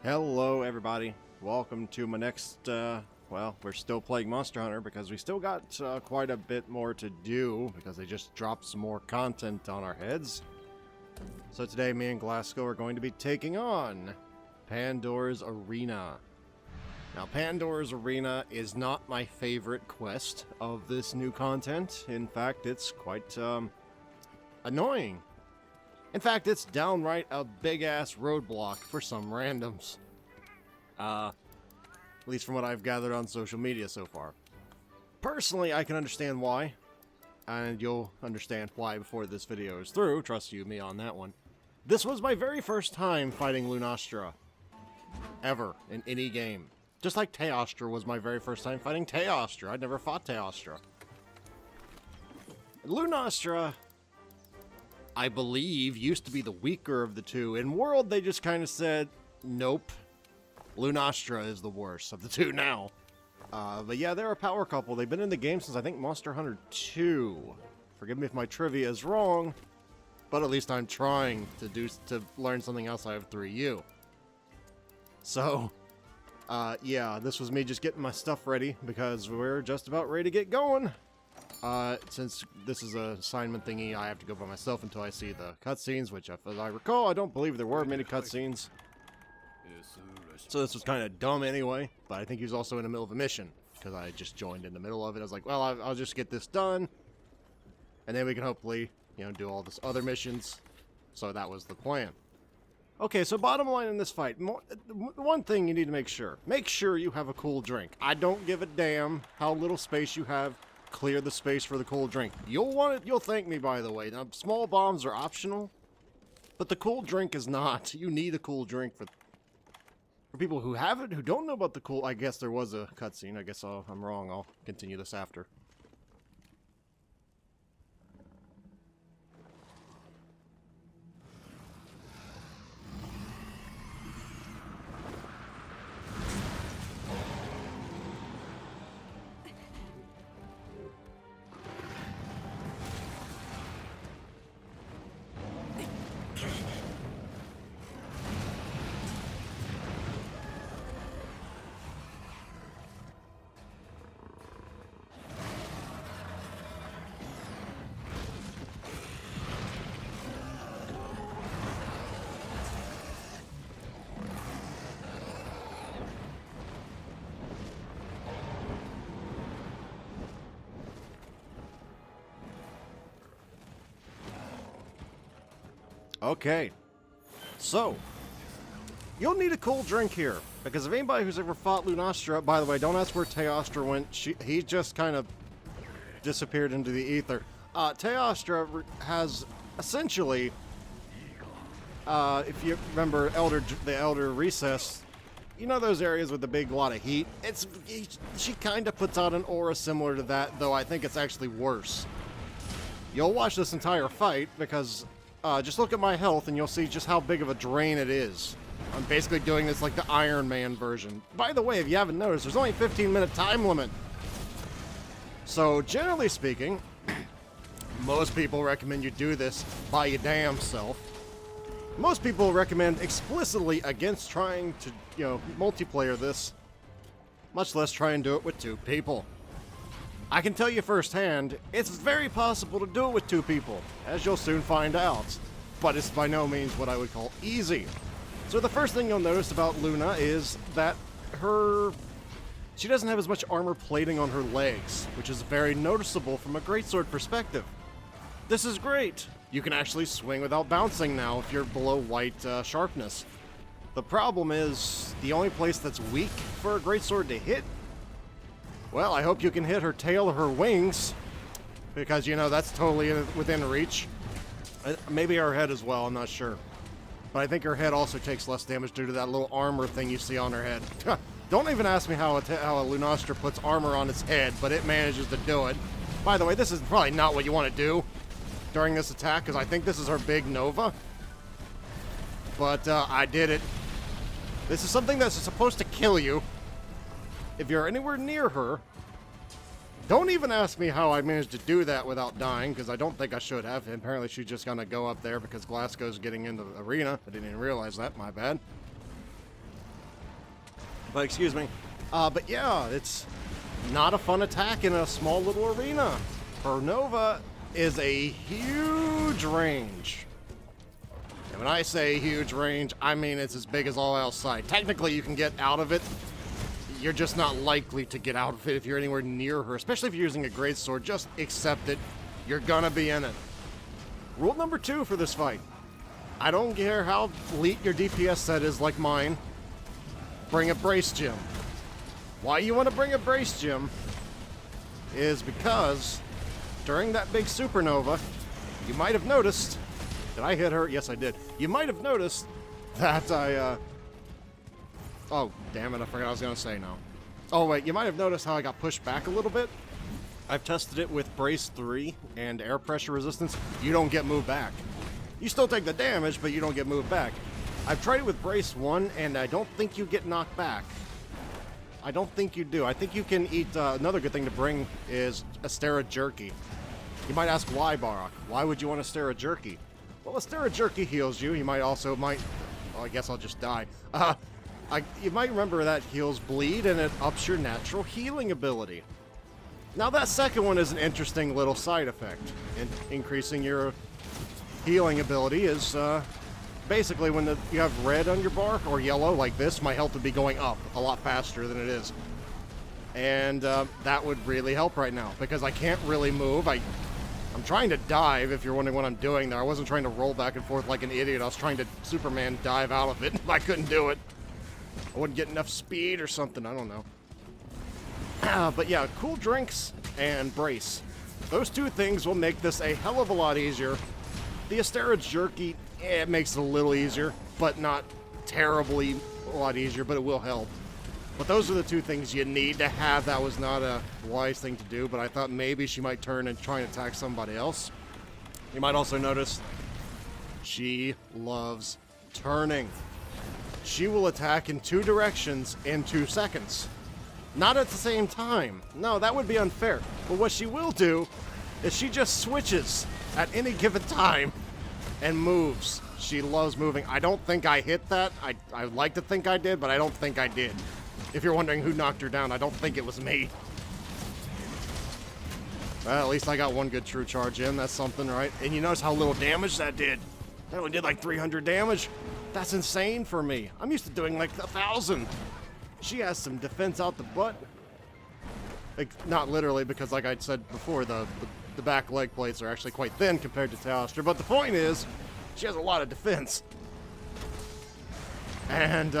Hello everybody, welcome to my next, well, we're still playing Monster Hunter because we still got quite a bit more to do because they just dropped some more content on our heads. So today me and Glasgow are going to be taking on Pandora's Arena. Now Pandora's Arena is not my favorite quest of this new content. In fact, it's quite annoying. In fact, it's downright a big-ass roadblock for some randoms. At least from what I've gathered on social media so far. Personally, I can understand why. And you'll understand why before this video is through. Trust you me on that one. This was my very first time fighting Lunastra. Ever. In any game. Just like Teostra was my very first time fighting Teostra. I'd never fought Teostra. Lunastra, I believe, used to be the weaker of the two. In World, they just kind of said, nope. Lunastra is the worst of the two now. But yeah, they're a power couple. They've been in the game since, I think, Monster Hunter 2. Forgive me if my trivia is wrong, but at least I'm trying to learn something else I have 3U. So, yeah, this was me just getting my stuff ready because we're just about ready to get going. Since this is an assignment thingy, I have to go by myself until I see the cutscenes, which, as I recall, I don't believe there were many cutscenes. So this was kind of dumb anyway, but I think he was also in the middle of a mission, because I just joined in the middle of it. I was like, well, I'll just get this done, and then we can hopefully, you know, do all this other missions. So that was the plan. Okay, so bottom line in this fight, one thing you need to make sure you have a cool drink. I don't give a damn how little space you have. Clear the space for the cool drink. You'll want it. You'll thank me, by the way. Now, small bombs are optional, but the cool drink is not. You need a cool drink for people who haven't, who don't know about the cool. I guess there was a cutscene. I guess I'm wrong. I'll continue this after. Okay, so you'll need a cool drink here, because if anybody who's ever fought Lunastra, by the way, don't ask where Teostra went. He just kind of disappeared into the ether. Teostra has essentially, if you remember the Elder Recess, you know those areas with the big lot of heat? She kind of puts out an aura similar to that, though I think it's actually worse. You'll watch this entire fight, because just look at my health and you'll see just how big of a drain it is. I'm basically doing this like the Iron Man version. By the way, if you haven't noticed, there's only a 15-minute time limit. So, generally speaking, most people recommend you do this by your damn self. Most people recommend explicitly against trying to, you know, multiplayer this, much less try and do it with 2 people. I can tell you firsthand, it's very possible to do it with 2 people, as you'll soon find out. But it's by no means what I would call easy. So the first thing you'll notice about Luna is that she doesn't have as much armor plating on her legs, which is very noticeable from a greatsword perspective. This is great. You can actually swing without bouncing now if you're below white sharpness. The problem is, the only place that's weak for a greatsword to hit, well, I hope you can hit her tail or her wings, because, you know, that's totally within reach. Maybe her head as well, I'm not sure. But I think her head also takes less damage due to that little armor thing you see on her head. Don't even ask me how a Lunastra puts armor on its head, but it manages to do it. By the way, this is probably not what you want to do during this attack, because I think this is her big Nova. But I did it. This is something that's supposed to kill you. If you're anywhere near her, don't even ask me how I managed to do that without dying, because I don't think I should have. Apparently she's just going to go up there because Glasgow's getting into the arena. I didn't even realize that, my bad. But excuse me. But yeah, it's not a fun attack in a small little arena. Her Nova is a huge range. And when I say huge range, I mean it's as big as all outside. Technically, you can get out of it. You're just not likely to get out of it if you're anywhere near her, especially if you're using a greatsword. Just accept it. You're gonna be in it. Rule number 2 for this fight. I don't care how elite your DPS set is like mine. Bring a brace gem. Why you want to bring a brace gem is because during that big supernova, you might have noticed... Did I hit her? Yes, I did. You might have noticed that Oh, damn it, I forgot what I was going to say now. Oh, wait, you might have noticed how I got pushed back a little bit. I've tested it with Brace 3 and air pressure resistance. You don't get moved back. You still take the damage, but you don't get moved back. I've tried it with Brace 1, and I don't think you get knocked back. I don't think you do. I think you can eat... another good thing to bring is Astera Jerky. You might ask why, Barok. Why would you want Astera Jerky? Well, Astera Jerky heals you. You might also... Well, I guess I'll just die. You might remember that heals bleed, and it ups your natural healing ability. Now, that second one is an interesting little side effect. Increasing your healing ability is... basically, when you have red on your bar, or yellow, like this, my health would be going up a lot faster than it is. And that would really help right now, because I can't really move. I'm trying to dive, if you're wondering what I'm doing there. I wasn't trying to roll back and forth like an idiot. I was trying to Superman dive out of it. I couldn't do it. I wouldn't get enough speed or something. I don't know. But yeah, cool drinks and brace. Those two things will make this a hell of a lot easier. The Astera Jerky... it makes it a little easier, but not terribly a lot easier, but it will help. But those are the two things you need to have. That was not a wise thing to do, but I thought maybe she might turn and try and attack somebody else. You might also notice she loves turning. She will attack in 2 directions in 2 seconds. Not at the same time. No, that would be unfair. But what she will do is she just switches at any given time and moves. She loves moving. I don't think I hit that. I'd like to think I did, but I don't think I did. If you're wondering who knocked her down, I don't think it was me. Well, at least I got one good true charge in. That's something, right? And you notice how little damage that did. That only did like 300 damage. That's insane for me. I'm used to doing like 1,000. She has some defense out the butt. Like, not literally, because like I said before, the back leg plates are actually quite thin compared to Teostra, but the point is, she has a lot of defense. And,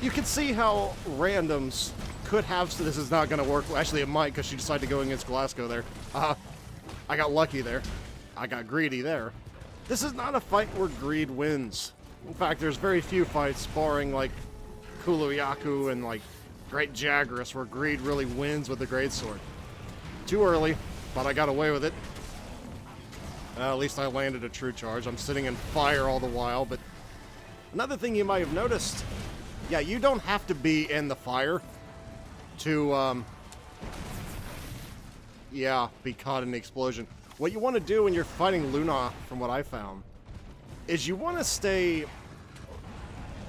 you can see how randoms could have, so this is not going to work. Well, actually, it might, because she decided to go against Glasgow there. I got lucky there. I got greedy there. This is not a fight where greed wins. In fact, there's very few fights, barring, like, Kuluyaku and, like, Great Jagras, where greed really wins with the greatsword. Too early, but I got away with it. At least I landed a true charge. I'm sitting in fire all the while, but another thing you might have noticed, yeah, you don't have to be in the fire to, be caught in the explosion. What you want to do when you're fighting Luna, from what I found, is you want to stay...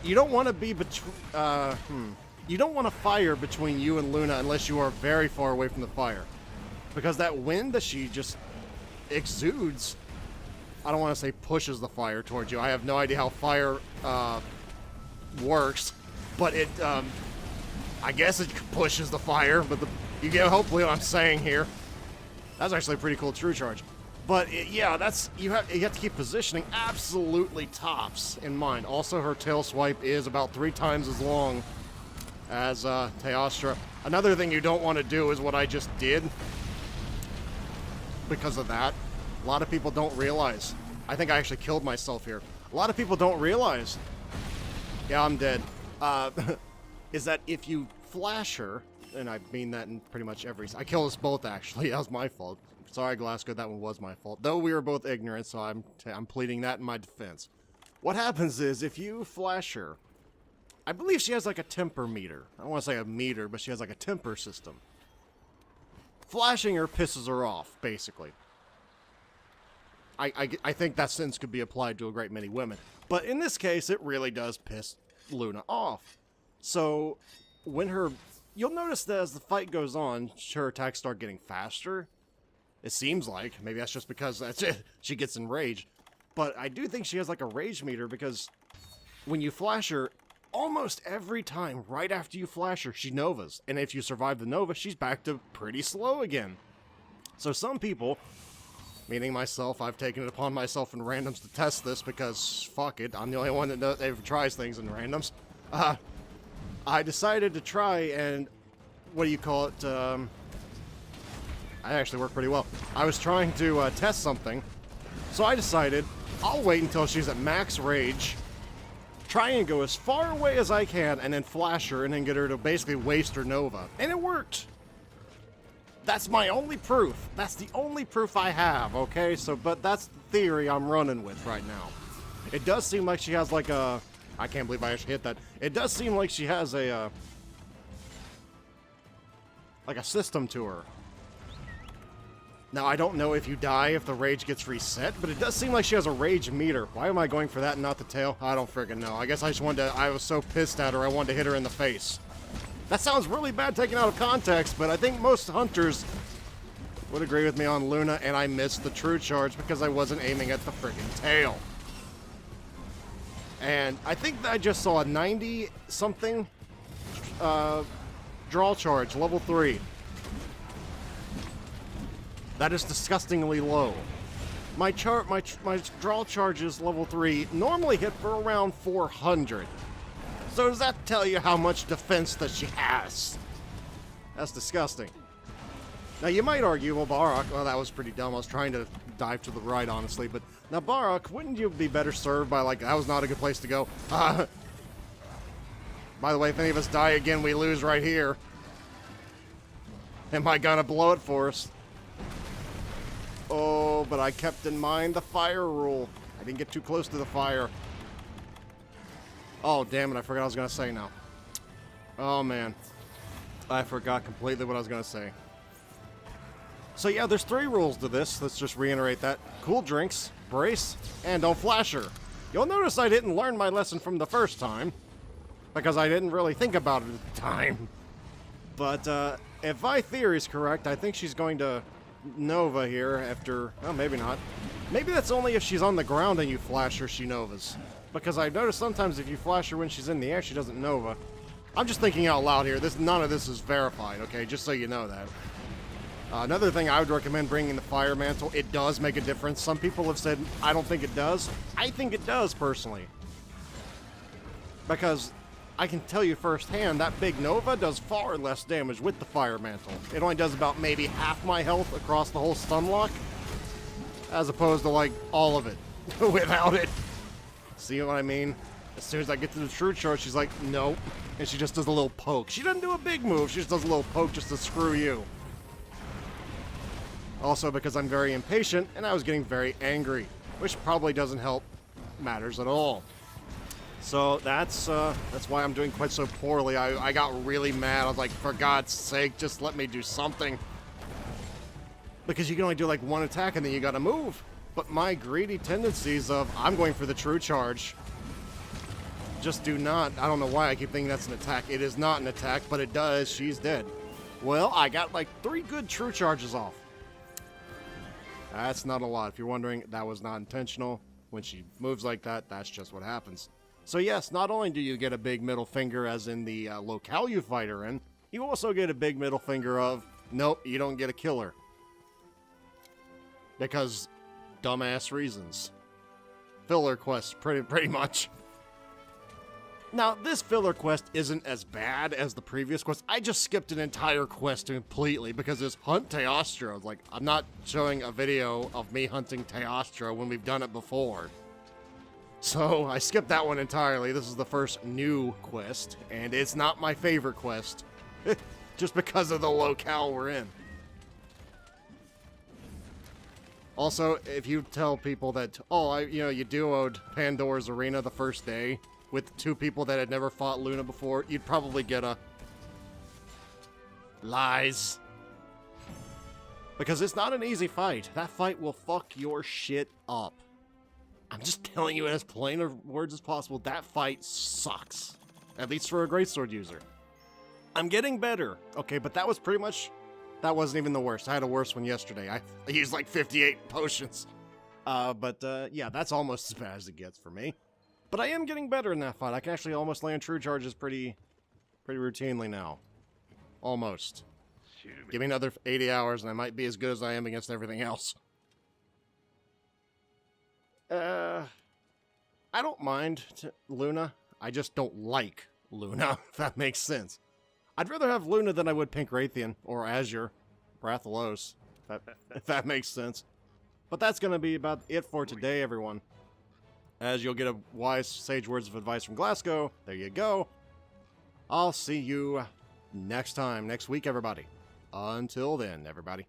You don't want to be between... You don't want to fire between you and Luna unless you are very far away from the fire. Because that wind that she just exudes, I don't want to say pushes the fire towards you. I have no idea how fire works, but it, I guess it pushes the fire, but you get hopefully what I'm saying here. That's actually a pretty cool true charge. But yeah, that's you have to keep positioning absolutely tops in mind. Also, her tail swipe is about 3 times as long as Teostra. Another thing you don't want to do is what I just did. Because of that, a lot of people don't realize. I think I actually killed myself here. A lot of people don't realize. Yeah, I'm dead. Is that if you flash her, and I mean that in pretty much every... I killed us both, actually. That was my fault. Sorry, Glasgow, that one was my fault. Though we were both ignorant, so I'm pleading that in my defense. What happens is, if you flash her, I believe she has like a temper meter. I don't want to say a meter, but she has like a temper system. Flashing her pisses her off, basically. I think that sentence could be applied to a great many women. But in this case, it really does piss Luna off. So, when you'll notice that as the fight goes on, her attacks start getting faster. It seems like. Maybe that's just because that's it. She gets enraged. But I do think she has like a rage meter because when you flash her, almost every time right after you flash her, she novas. And if you survive the nova, she's back to pretty slow again. So some people, meaning myself, I've taken it upon myself in randoms to test this because fuck it, I'm the only one that ever tries things in randoms. I decided to try and, what do you call it, I actually worked pretty well. I was trying to test something, so I decided I'll wait until she's at max rage, try and go as far away as I can, and then flash her, and then get her to basically waste her nova. And it worked! That's my only proof. That's the only proof I have, okay? So, but that's the theory I'm running with right now. It does seem like she has like a... I can't believe I actually hit that. It does seem like she has a, like a system to her. Now, I don't know if you die if the rage gets reset, but it does seem like she has a rage meter. Why am I going for that and not the tail? I don't friggin' know. I guess I just wanted to... I was so pissed at her, I wanted to hit her in the face. That sounds really bad taken out of context, but I think most hunters would agree with me on Luna, and I missed the true charge because I wasn't aiming at the friggin' tail. And I think that I just saw a 90-something draw charge, level 3. That is disgustingly low. My draw charges, level 3, normally hit for around 400. So does that tell you how much defense that she has? That's disgusting. Now you might argue, well, Barok, well, that was pretty dumb. I was trying to dive to the right, honestly, but now Barok, wouldn't you be better served by, like, that was not a good place to go. By the way, if any of us die again, we lose right here. Am I gonna blow it for us? Oh, but I kept in mind the fire rule. I didn't get too close to the fire. Oh, damn it, I forgot what I was gonna say now. Oh, man. I forgot completely what I was gonna say. So yeah, there's 3 rules to this. Let's just reiterate that. Cool drinks, brace, and don't flash her. You'll notice I didn't learn my lesson from the first time, because I didn't really think about it at the time. But if my theory is correct, I think she's going to nova here after... Oh, maybe not. Maybe that's only if she's on the ground and you flash her, she novas. Because I've noticed sometimes if you flash her when she's in the air, she doesn't nova. I'm just thinking out loud here. None of this is verified, okay? Just so you know that. Another thing I would recommend bringing the fire mantle. It does make a difference. Some people have said, I don't think it does. I think it does, personally. Because I can tell you firsthand, that big Nova does far less damage with the fire mantle. It only does about maybe half my health across the whole stun lock, as opposed to, like, all of it without it. See what I mean? As soon as I get to the true charge, she's like, nope. And she just does a little poke. She doesn't do a big move. She just does a little poke just to screw you. Also because I'm very impatient, and I was getting very angry, which probably doesn't help matters at all. So that's why I'm doing quite so poorly. I got really mad. I was like, for God's sake, just let me do something. Because you can only do like one attack and then you gotta move. But my greedy tendencies of, I'm going for the true charge, just do not. I don't know why I keep thinking that's an attack. It is not an attack, but it does. She's dead. Well, I got like 3 good true charges off. That's not a lot. If you're wondering, that was not intentional. When she moves like that, that's just what happens. So yes, not only do you get a big middle finger as in the locale you fight her in, you also get a big middle finger of, nope, you don't get a killer. Because dumbass reasons. Filler quest, pretty much. Now, this filler quest isn't as bad as the previous quest. I just skipped an entire quest completely because it's Hunt Teostra. Like, I'm not showing a video of me hunting Teostra when we've done it before. So, I skipped that one entirely. This is the first new quest, and it's not my favorite quest. Just because of the locale we're in. Also, if you tell people that, oh, you duoed Pandora's Arena the first day with 2 people that had never fought Luna before, you'd probably get a... Lies. Because it's not an easy fight. That fight will fuck your shit up. I'm just telling you in as plain of words as possible, that fight sucks. At least for a greatsword user. I'm getting better. Okay, but that was pretty much... That wasn't even the worst. I had a worse one yesterday. I used like 58 potions. Yeah, that's almost as bad as it gets for me. But I am getting better in that fight. I can actually almost land true charges pretty routinely now. Almost. Give me another 80 hours and I might be as good as I am against everything else. I don't mind Luna. I just don't like Luna, if that makes sense. I'd rather have Luna than I would Pink Raytheon or Azure, Rathalos, if that makes sense. But that's going to be about it for today, everyone. As you'll get a wise sage words of advice from Glasgow, there you go. I'll see you next time, next week, everybody. Until then, everybody.